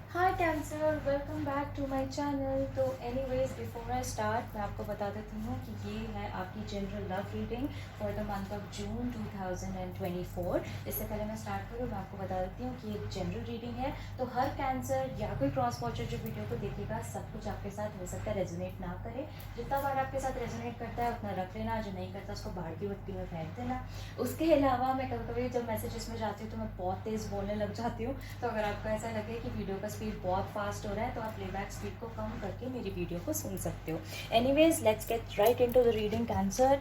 Hi Cancer, welcome back to my channel. तो anyways before I start मैं आपको बता देती हूँ कि ये है आपकी general love reading for the month of June 2024। इससे पहले मैं स्टार्ट करूँ मैं आपको बता देती हूँ कि एक जनरल रीडिंग है। तो हर कैंसर या कोई क्रॉस वॉचर जो वीडियो को देखेगा सब कुछ आपके साथ हो सकता है रेजोनेट ना करे। जितना बार आपके साथ रेजोनेट करता है उतना रख लेना, जो नहीं करता उसको बाहर की भट्टी में फेंक देना। उसके अलावा मैं कभी कभी जब मैसेजेस में जाती हूँ तो मैं बहुत तेज़ बोलने लग जाती हूँ। तो अगर आपको ऐसा लगे कि वीडियो का स्पीड बहुत फास्ट हो रहा है तो आप प्लेबैक स्पीड को कम करके मेरी वीडियो को सुन सकते हो। Anyways let's get right into the reading Cancer.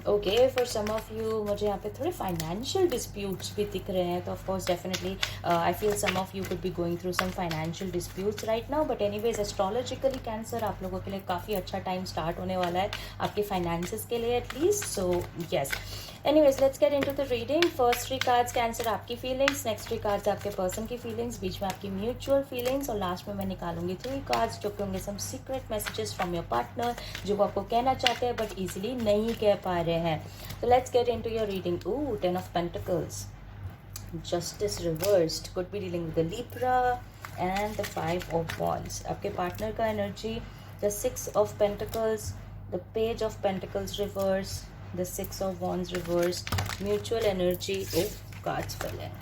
Okay, for some of you मुझे यहाँ पे थोड़े फाइनेंशियल डिस्प्यूट्स भी दिख रहे हैं, तो of course definitely I feel some of you could be going through some financial disputes right now, but anyways astrologically Cancer आप लोगों के लिए काफ़ी अच्छा टाइम स्टार्ट होने वाला है आपके फाइनेंसिस के लिए at least. So yes, anyways let's get into the reading. First three cards cancer आपकी फीलिंग्स, नेक्स्ट थ्री कार्ड्स आपके पर्सन की फीलिंग्स, बीच में आपकी म्यूचुअल फीलिंग्स, और लास्ट में मैं निकालूंगी थ्री कार्ड्स जो कि होंगे some secret messages from your partner जो वो आपको कहना चाहते हैं बट इजीली नहीं कह पा रहे हैं। तो let's get into your reading. Oh, 10 of pentacles, justice reversed, could be dealing with the Libra and the 5 of wands. आपके पार्टनर का energy, the 6 of pentacles, the page of pentacles reverse, the six of wands reversed, mutual energy। oh, cards फैले हैं।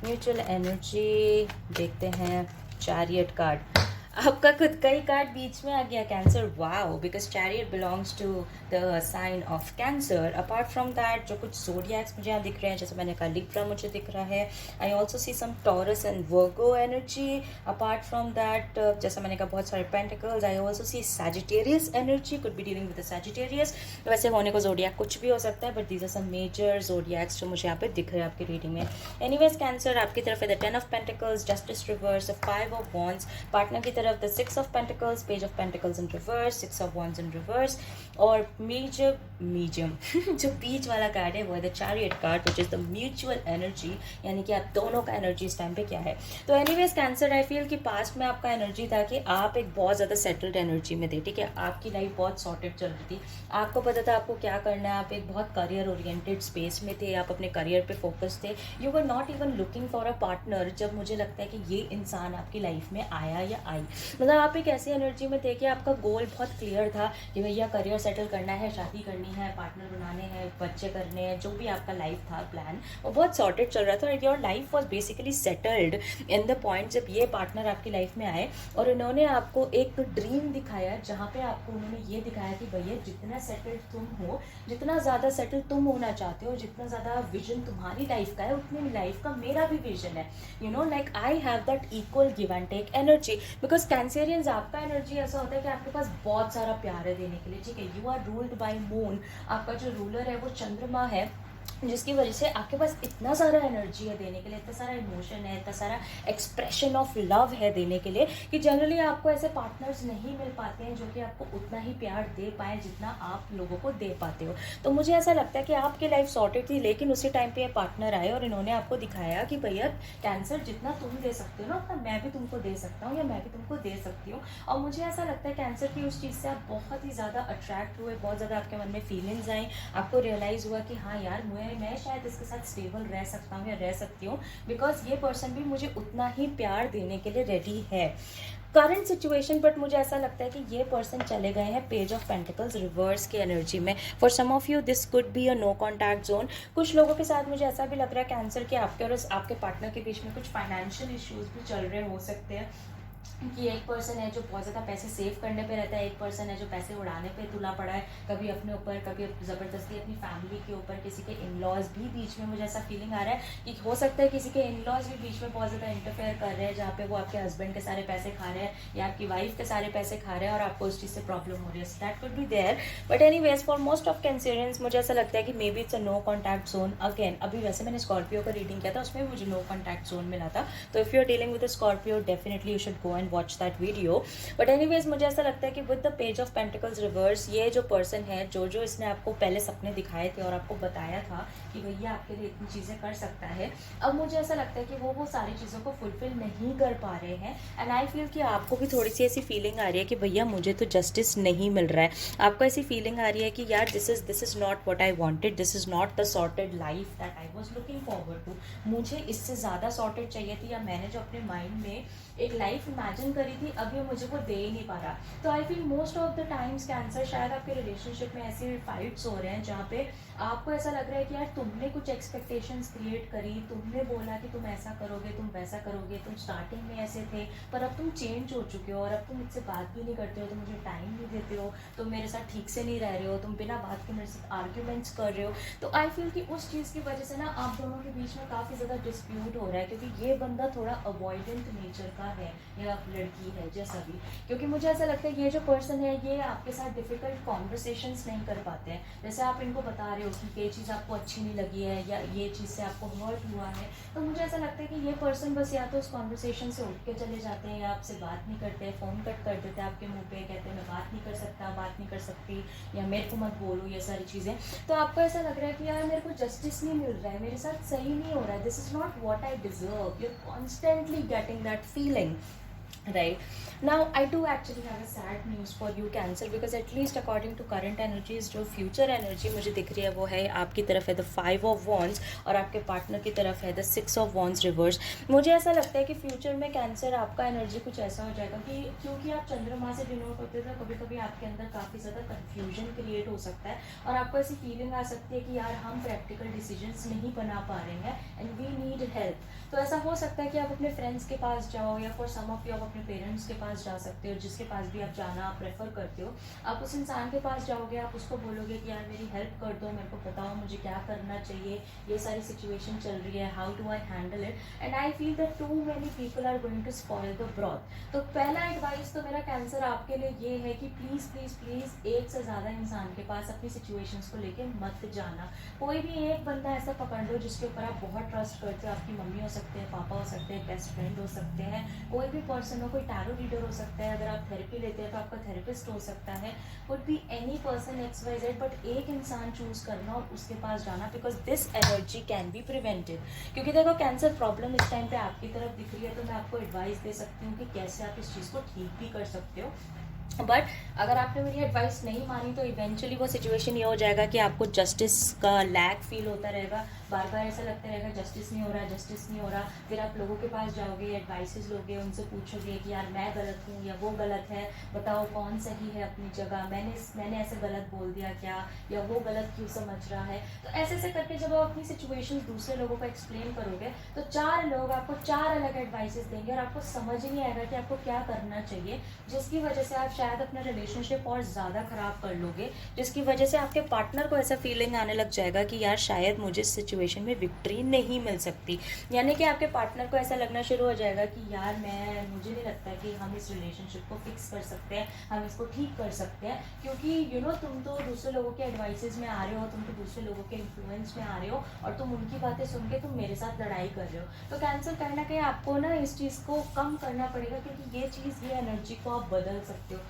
Mutual energy देखते हैं, chariot card, आपका खुद का ही card बीच में आ गया Cancer. Wow, because chariot belongs to the sign of Cancer. Apart from that जो कुछ ज़ोडिएक्स मुझे यहाँ दिख रहे हैं, जैसे मैंने कहा लिब्रा मुझे दिख रहा है। I also see some Taurus and Virgo energy. Apart from that जैसा मैंने कहा बहुत सारे pentacles. I also see Sagittarius energy, could be dealing with the Sagittarius. वैसे होने को ज़ोडिएक कुछ भी हो सकता है, but these are some major zodiacs जो मुझे यहाँ पे दिख रहे हैं आपकी रीडिंग में। एनीवेज कैंसर आपकी तरफ है the 10 of pentacles, justice reverse, the 5 of wands. Partner की तरफ the 6 of pentacles, page of pentacles in reverse, 6 of wands in reverse, और मीडियम जो बीच वाला कार्ड है वो है the chariot card which is the mutual energy, यानी कि आप दोनों का एनर्जी इस टाइम पे क्या है। तो एनीवेज कैंसर, आई फील कि पास्ट में आपका एनर्जी था कि आप एक बहुत ज़्यादा सेटल्ड एनर्जी में थे, ठीक है, आपकी लाइफ बहुत सॉर्टेड चल रही थी, आपको पता था आपको क्या करना है, आप एक बहुत करियर ओरिएंटेड स्पेस में थे, आप अपने करियर पे फोकस थे, you were not even looking for a partner. जब मुझे लगता है कि ये इंसान आपकी लाइफ में आया या आई, मतलब आप एक ऐसी एनर्जी में थे कि आपका गोल बहुत क्लियर था कि भैया करियर सेटल करना है, शादी करनी है, पार्टनर बनाने हैं, बच्चे करने हैं, जो भी आपका लाइफ था प्लान वो बहुत सॉर्टेड चल रहा था। Your life was basically settled in the point जब ये पार्टनर आपकी लाइफ में आए और उन्होंने आपको एक ड्रीम दिखाया जहाँ पे आपको उन्होंने ये दिखाया कि भैया जितना सेटल्ड तुम हो, जितना ज़्यादा सेटल तुम होना चाहते हो, जितना ज़्यादा विजन तुम्हारी लाइफ का है उतनी लाइफ का मेरा भी विजन है। You know, like I have that equal give and take energy, because Cancerians आपका एनर्जी ऐसा होता है कि आपके पास बहुत सारा प्यार है देने के लिए, ठीक है, you are ruled by moon, आपका जो रूलर है वो चंद्रमा है, जिसकी वजह से आपके पास इतना सारा एनर्जी है देने के लिए, इतना सारा इमोशन है, इतना सारा एक्सप्रेशन ऑफ लव है देने के लिए कि जनरली आपको ऐसे पार्टनर्स नहीं मिल पाते हैं जो कि आपको उतना ही प्यार दे पाए जितना आप लोगों को दे पाते हो। तो मुझे ऐसा लगता है कि आपकी लाइफ सॉर्टेड थी, लेकिन उसी टाइम पे ये पार्टनर आए और इन्होंने आपको दिखाया कि भैया कैंसर जितना तुम दे सकते हो ना उतना मैं भी तुमको दे सकता हूँ या मैं भी तुमको दे सकती हूँ। और मुझे ऐसा लगता है कैंसर की उस चीज़ से आप बहुत ही ज़्यादा अट्रैक्ट हुए, बहुत ज़्यादा आपके मन में फीलिंग्स आई, आपको रियलाइज़ हुआ कि हाँ यार मैं शायद इसके साथ स्टेबल रह सकता हूँ या रह सकती हूँ, बिकॉज ये पर्सन भी मुझे उतना ही प्यार देने के लिए रेडी है। करंट सिचुएशन, बट मुझे ऐसा लगता है कि ये पर्सन चले गए हैं पेज ऑफ पेंटिकल्स रिवर्स की एनर्जी में। For some of you this could be a no contact zone. कुछ लोगों के साथ मुझे ऐसा भी लग रहा है कैंसर के आपके और आपके पार्टनर के बीच में कुछ फाइनेंशियल इश्यूज भी चल रहे हो सकते हैं, कि एक पर्सन है जो बहुत ज़्यादा पैसे सेव करने पे रहता है, एक पर्सन है जो पैसे उड़ाने पे तुला पड़ा है, कभी अपने ऊपर, कभी ज़बरदस्ती अपनी फैमिली के ऊपर, किसी के इन लॉज भी बीच में, मुझे ऐसा फीलिंग आ रहा है कि हो सकता है किसी के इन लॉज भी बीच में बहुत ज़्यादा इंटरफेयर कर रहे हैं, जहाँ पे वो आपके हस्बैंड के सारे पैसे खा रहे हैं या आपकी वाइफ के सारे पैसे खा रहे हैं और आपको उस चीज़ से प्रॉब्लम हो रही है। That could be there, but anyways for most of Cancerians मुझे ऐसा लगता है कि maybe it's a no contact zone again. अभी वैसे मैंने स्कॉर्पियो का रीडिंग किया था, उसमें मुझे नो कॉन्टैक्ट जोन मिला था, तो if you are dealing with a Scorpio definitely you should go go and watch that video. But anyways मुझे ऐसा लगता है कि with the page of pentacles reverse, ये जो पर्सन है, जो इसने आपको पहले सपने दिखाए थे और आपको बताया था कि भैया आपके लिए इतनी चीज़ें कर सकता है, अब मुझे ऐसा लगता है कि वो सारी चीज़ों को फुलफिल नहीं कर पा रहे हैं। एंड आई फील कि आपको भी थोड़ी सी ऐसी फीलिंग आ रही है कि भैया मुझे तो जस्टिस नहीं मिल रहा है। आपको ऐसी फीलिंग आ रही है कि यार this is not what I wanted, this is not the sorted life that I was looking forward to. मुझे इससे ज़्यादा सॉर्टेड चाहिए थी, या मैंने जो अपने माइंड में एक लाइफ इमेजिन करी थी, अभी मुझे वो दे ही नहीं पा रहा। तो I feel most of the times cancer, शायद आपके रिलेशनशिप में ऐसे फाइट्स हो रहे हैं जहाँ पे आपको ऐसा लग रहा है कि यार तुमने कुछ एक्सपेक्टेशंस क्रिएट करी, तुमने बोला कि तुम ऐसा करोगे, तुम वैसा करोगे, तुम स्टार्टिंग में ऐसे थे, पर अब तुम चेंज हो चुके हो और अब तुम मुझसे बात भी नहीं करते हो, तुम मुझे टाइम नहीं देते हो, तुम मेरे साथ ठीक से नहीं रह रहे हो, तुम बिना बात के मेरे साथ आर्ग्यूमेंट्स कर रहे हो। तो आई फील कि उस चीज़ की वजह से ना आप दोनों के बीच में काफ़ी ज़्यादा डिस्प्यूट हो रहा है, क्योंकि ये बंदा थोड़ा अवॉइडेंट नेचर का है या लड़की है जैसा भी। क्योंकि मुझे ऐसा लगता है ये जो पर्सन है ये आपके साथ डिफ़िकल्ट कॉन्वर्सेशंस नहीं कर पाते हैं। जैसे आप इनको बता रहे हो कि ये चीज़ आपको अच्छी नहीं लगी है या ये चीज़ से आपको हर्ट हुआ है, तो मुझे ऐसा लगता है कि ये पर्सन बस या तो उस कॉन्वर्सेशन से उठ के चले जाते हैं, या आपसे बात नहीं करते हैं, फ़ोन कट कर देते हैं आपके मुंह पे, कहते हैं मैं बात नहीं कर सकता, बात नहीं कर सकती, या मेरे को मत बोलो, ये सारी चीज़ें। तो आपको ऐसा लग रहा है कि यार मेरे को जस्टिस नहीं मिल रहा है, मेरे साथ सही नहीं हो रहा है, this is not what I deserve, you are constantly getting that feeling, right? Now I do actually have a sad news for you Cancer, because at least according to current energies, जो future energy मुझे दिख रही है वो है आपकी तरफ है the 5 of wands और आपके पार्टनर की तरफ है the 6 of wands reverse। मुझे ऐसा लगता है कि फ्यूचर में कैंसर आपका एनर्जी कुछ ऐसा हो जाएगा कि क्योंकि आप चंद्रमा से डिनोट होते हैं, तो कभी कभी आपके अंदर काफ़ी ज़्यादा कन्फ्यूजन क्रिएट हो सकता है और आपको ऐसी फीलिंग आ सकती है कि यार हम प्रैक्टिकल डिसीजंस नहीं बना पा रहे हैं एंड वी नीड हेल्प। तो ऐसा हो सकता है कि आप अपने फ्रेंड्स के पास जाओ, या फॉर सम ऑफ यू आप अपने पेरेंट्स के पास जा सकते हो, जिसके पास भी आप जाना आप प्रेफर करते हो। आप उस इंसान के पास जाओगे, आप उसको बोलोगे कि यार मेरी हेल्प कर दो, मेरे को बताओ मुझे क्या करना चाहिए, ये सारी सिचुएशन चल रही है, how do I handle it. And I feel that too many people are going to spoil the broth. तो पहला एडवाइस तो मेरा कैंसर आपके लिए ये है कि प्लीज़ प्लीज़ प्लीज़ एक से ज़्यादा इंसान के पास अपनी सिचुएशंस को लेके मत जाना। कोई भी एक बंदा ऐसा पकड़ लो जिसके ऊपर आप बहुत ट्रस्ट करते हो, आपकी मम्मी हो सकते हैं, पापा हो सकते हैं, बेस्ट फ्रेंड हो सकते हैं, कोई भी पर्सन हो, कोई टैरो रीडर हो सकता है, अगर आप थेरेपी लेते हैं तो आपका थेरेपिस्ट हो सकता है, would be any person XYZ, but एक इंसान चूज करना और उसके पास जाना, because this energy can be prevented. क्योंकि देखो कैंसर प्रॉब्लम इस टाइम पे आपकी तरफ दिख रही है, तो मैं आपको एडवाइस दे सकती हूँ कि कैसे आप इस चीज़ को ठीक भी कर सकते हो। बट अगर आपने मेरी एडवाइस नहीं मानी तो इवेंचुअली वो सिचुएशन ये हो जाएगा कि आपको जस्टिस का लैक फील होता रहेगा, बार बार ऐसा लगता रहेगा जस्टिस नहीं हो रहा, जस्टिस नहीं हो रहा। फिर आप लोगों के पास जाओगे, एडवाइसेस लोगे, उनसे पूछोगे कि यार मैं गलत हूँ या वो गलत है, बताओ कौन सही है अपनी जगह, मैंने ऐसे गलत बोल दिया क्या, या वो गलत क्यों समझ रहा है। तो ऐसे ऐसे करके जब आप अपनी सिचुएशन दूसरे लोगों को एक्सप्लेन करोगे तो 4 लोग आपको 4 अलग एडवाइसेस देंगे और आपको समझ ही नहीं आएगा कि आपको क्या करना चाहिए, जिसकी वजह से आप शायद अपना रिलेशनशिप और ज़्यादा ख़राब कर लोगे, जिसकी वजह से आपके पार्टनर को ऐसा फीलिंग आने लग जाएगा कि यार शायद मुझे इस सिचुएशन में विक्ट्री नहीं मिल सकती। यानी कि आपके पार्टनर को ऐसा लगना शुरू हो जाएगा कि यार मुझे नहीं लगता कि हम इस रिलेशनशिप को फिक्स कर सकते हैं, हम इसको ठीक कर सकते हैं, क्योंकि तुम तो दूसरे लोगों के एडवाइसेज में आ रहे हो, तुम तो दूसरे लोगों के इन्फ्लुएंस में आ रहे हो और तुम उनकी बातें सुन के तुम मेरे साथ लड़ाई कर रहे हो। तो कैंसर कहीं ना कहीं आपको ना इस चीज़ को कम करना पड़ेगा, क्योंकि ये चीज़, ये एनर्जी को आप बदल सकते हो।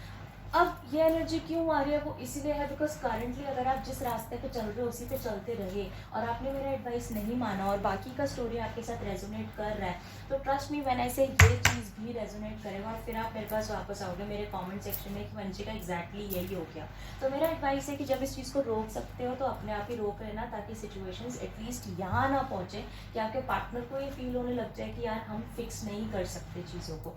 अब ये एनर्जी क्यों आ रही है, वो इसीलिए है बिकॉज करंटली अगर आप जिस रास्ते पे चल रहे हो उसी पे चलते रहे और आपने मेरा एडवाइस नहीं माना और बाकी का स्टोरी आपके साथ रेजोनेट कर रहा है, तो ट्रस्ट मी व्हेन आई से ये चीज़ भी रेजोनेट करेगा और फिर आप मेरे पास वापस आओगे मेरे कमेंट सेक्शन में कि वंशिका एग्जैक्टली यही हो गया। तो मेरा एडवाइस है कि जब इस चीज़ को रोक सकते हो तो अपने आप ही रोक लेना, ताकि सिचुएशंस एटलीस्ट यहाँ ना पहुँचे कि आपके पार्टनर को ये फील होने लग जाए कि यार हम फिक्स नहीं कर सकते चीज़ों को।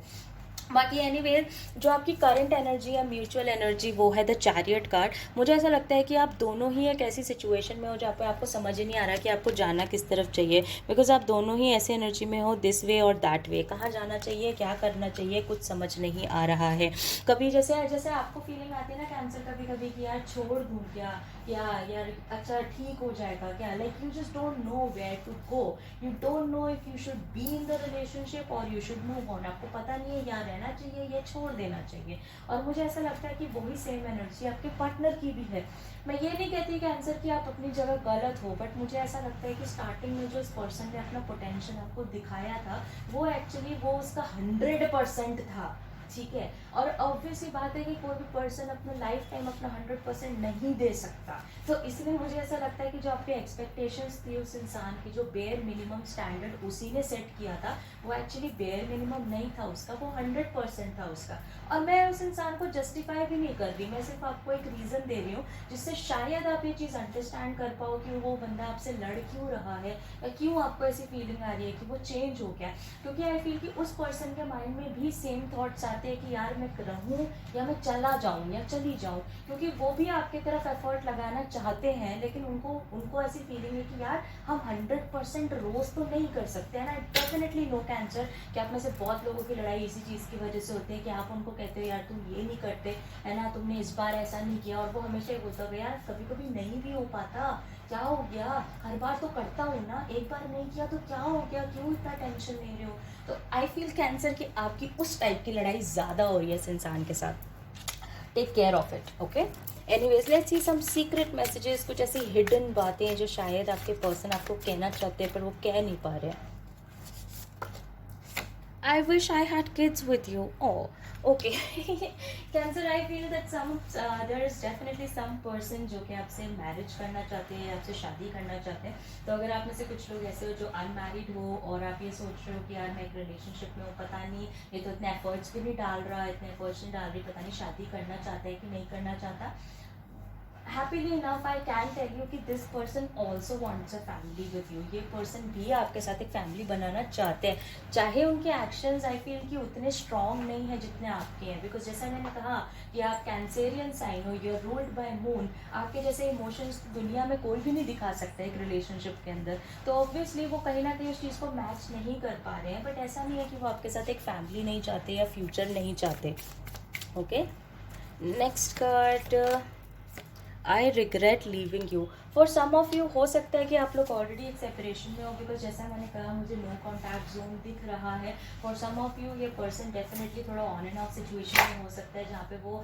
बाकी एनीवेज जो आपकी करंट एनर्जी या म्यूचुअल एनर्जी वो है द चैरियट कार्ड। मुझे ऐसा लगता है कि आप दोनों ही एक ऐसी सिचुएशन में हो जहाँ पे आपको समझ ही नहीं आ रहा कि आपको जाना किस तरफ चाहिए, बिकॉज आप दोनों ही ऐसे एनर्जी में हो, दिस वे और दैट वे, कहाँ जाना चाहिए, क्या करना चाहिए, कुछ समझ नहीं आ रहा है। कभी जैसे जैसे आपको फीलिंग आती है ना कैंसर कभी कभी कि यार छोड़ दूँ क्या, या यार अच्छा ठीक हो जाएगा क्या, like you just don't know where to go, you don't know if you should be in the relationship और यू शुड मूव ऑन। आपको पता नहीं है या रहना चाहिए या छोड़ देना चाहिए। और मुझे ऐसा लगता है कि वही सेम एनर्जी आपके पार्टनर की भी है। मैं ये नहीं कहती कैंसर कि आप अपनी जगह गलत हो, बट मुझे ऐसा लगता है कि स्टार्टिंग में जो इस पर्सन ने अपना पोटेंशियल आपको दिखाया था वो एक्चुअली वो उसका 100% था, ठीक है। और ऑब्वियसली बात है कि कोई भी पर्सन अपने लाइफ टाइम अपना 100% नहीं दे सकता, तो इसलिए मुझे ऐसा लगता है कि जो आपकी एक्सपेक्टेशंस थी उस इंसान की, जो बेयर मिनिमम स्टैंडर्ड उसी ने सेट किया था, वो एक्चुअली बेयर मिनिमम नहीं था उसका, वो 100% था उसका। और मैं उस इंसान को जस्टिफाई भी नहीं कर रही, मैं सिर्फ आपको एक रीज़न दे रही हूँ जिससे शायद आप ये चीज़ अंडरस्टैंड कर पाओ कि वो बंदा आपसे लड़ क्यों रहा है, या क्यों आपको ऐसी फीलिंग आ रही है कि वो चेंज हो गया। क्योंकि आई फील कि उस पर्सन के माइंड में भी सेम थॉट्स आते हैं कि यार मैं रहूँ या मैं चला जाऊँ या चली जाऊँ, क्योंकि वो भी आपकी तरफ एफर्ट लगाना चाहते हैं, लेकिन उनको उनको ऐसी फीलिंग है कि यार हम 100% रोज़ तो नहीं कर सकते, and I definitely know Cancer कि आप में से बहुत लोगों की लड़ाई इसी चीज़ की वजह से होती है कि आप उनको कहते हो यार तुम ये नहीं करते है ना, तुमने इस बार ऐसा नहीं किया, और वो हमेशा ये बोलता है यार कभी कभी नहीं भी हो पाता, क्या हो गया, हर बार तो करता हूँ ना, एक बार नहीं किया तो क्या हो गया, क्यों इतना टेंशन ले रहे हो। तो आई फील कैंसर की आपकी उस टाइप की लड़ाई ज़्यादा हो रही है इस इंसान के साथ। Take care of it, okay. Anyways let's see some secret messages, कुछ ऐसी हिडन बातें जो शायद आपके पर्सन आपको कहना चाहते हैं पर वो कह नहीं पा रहे हैं। I wish I had kids with you. Oh, okay. Cancer, I feel that there is definitely some person जो कि आपसे मैरिज करना चाहते हैं, आपसे शादी करना चाहते हैं। तो अगर आप में से कुछ लोग ऐसे हो जो अनमैरिड हो और आप ये सोच रहे हो कि यार मैं एक रिलेशनशिप में हूँ, पता नहीं ये तो इतने एफर्ट्स भी नहीं डाल रहा, इतने एफर्ट्स नहीं डाल रही, पता नहीं शादी करना चाहता है कि नहीं करना चाहता। Happily enough I can tell you कि this person also wants a family with you. ये पर्सन भी आपके साथ एक फैमिली बनाना चाहते हैं, चाहे उनके एक्शंस आई फील कि उतने स्ट्रॉन्ग नहीं है जितने आपके हैं, बिकॉज जैसा मैंने कहा कि आप कैंसेरियन साइन हो, you are ruled by moon, आपके जैसे इमोशंस दुनिया में कोई भी नहीं दिखा सकता एक रिलेशनशिप के अंदर, तो ऑब्वियसली वो कहीं ना कहीं उस चीज़ को मैच नहीं कर पा रहे हैं। बट ऐसा नहीं है कि वो आपके साथ एक फैमिली नहीं चाहते या फ्यूचर नहीं चाहते, okay. Next card, I regret leaving you. For some of you हो सकता है कि आप लोग ऑलरेडी एक सेपरेशन में हो, बिकॉज जैसा मैंने कहा मुझे नो कॉन्टैक्ट जोन दिख रहा है। फॉर सम ऑफ यू ये पर्सन डेफिनेटली थोड़ा ऑन एंड ऑफ सिचुएशन में हो सकता है, जहाँ पे वो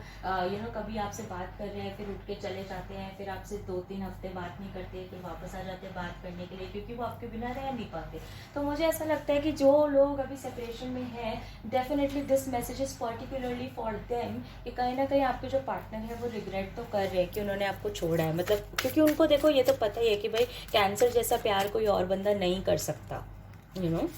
कभी आपसे बात कर रहे हैं, फिर उठ के चले जाते हैं, फिर आपसे 2-3 हफ्ते बात नहीं करते, फिर वापस आ जाते हैं बात करने के लिए, क्योंकि वो आपके बिना रह नहीं पाते। तो मुझे ऐसा लगता है कि जो लोग अभी सेपरेशन में हैं, definitely this message is particularly for them, कि कहीं ना कहीं आपके जो पार्टनर है वो रिग्रेट तो कर रहे हैं कि उन्होंने आपको छोड़ा है, मतलब क्योंकि उनको देखो ये तो पता ही है कि भाई कैंसर जैसा प्यार कोई और बंदा नहीं कर सकता, you know.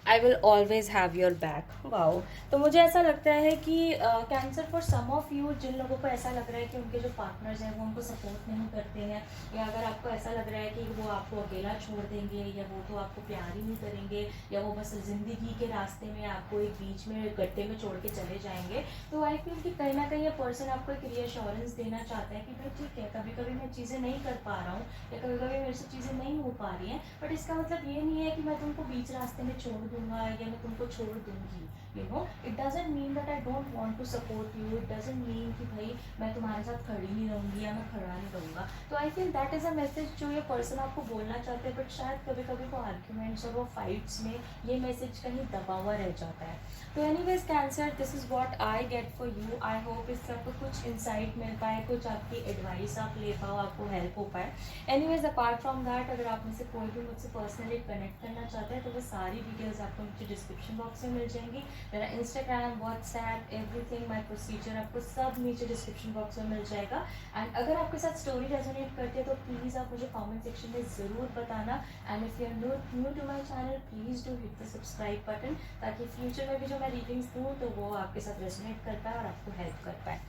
I will always have your back, wow. तो मुझे ऐसा लगता है कि cancer for some of you, जिन लोगों को ऐसा लग रहा है कि उनके जो पार्टनर्स हैं वो उनको सपोर्ट नहीं करते हैं, या अगर आपको ऐसा लग रहा है कि वो आपको अकेला छोड़ देंगे, या वो तो आपको प्यार ही नहीं करेंगे, या वो बस ज़िंदगी के रास्ते में आपको एक बीच में गड्ढे में छोड़ के चले जाएंगे, तो आई फील कि कहीं ना कहीं ये पर्सन आपको एक रीअश्योरेंस देना चाहता है कि भाई ठीक है, कभी कभी मैं चीज़ें नहीं कर पा रहा हूँ, या कभी कभी मेरे से चीज़ें नहीं हो पा रही हैं, बट इसका मतलब ये नहीं है कि मैं तुमको बीच रास्ते में छोड़ दूंगा या मैं तुमको छोड़ दूंगी, you know. It doesn't mean that I don't want to support you, it doesn't mean कि भाई मैं तुम्हारे साथ खड़ी नहीं रहूँगी या मैं खड़ा नहीं रहूँगा। तो आई feel that is a message जो ये पर्सन आपको बोलना चाहते हैं, बट शायद कभी कभी वो आर्ग्यूमेंट्स और वो फाइट्स में ये मैसेज कहीं दबा हुआ रह जाता है। तो anyways cancer, this is what I get for you. I hope इससे आपको कुछ इंसाइट मिल पाए, कुछ आपकी एडवाइस आप ले पाओ, आपको हेल्प हो पाए। एनीवेज अपार्ट फ्रॉम दैट, अगर आप में से कोई भी मुझसे पर्सनली कनेक्ट करना चाहते हैं तो वो सारी डिटेल्स आपको नीचे डिस्क्रिप्शन बॉक्स में मिल जाएंगी। मेरा Instagram, WhatsApp, everything, my procedure आपको सब नीचे डिस्क्रिप्शन बॉक्स में मिल जाएगा। एंड अगर आपके साथ स्टोरी रेजोनेट करती है तो प्लीज़ आप मुझे कमेंट सेक्शन में ज़रूर बताना। And if you are new to my channel, please do hit the subscribe button, ताकि फ्यूचर में भी जो मैं रीडिंग्स दूँ तो वो आपके साथ रेजोनेट कर पाए और आपको हेल्प कर पाए।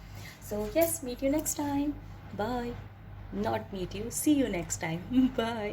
So yes, meet you next time, bye. Not meet you, see you next time. Bye.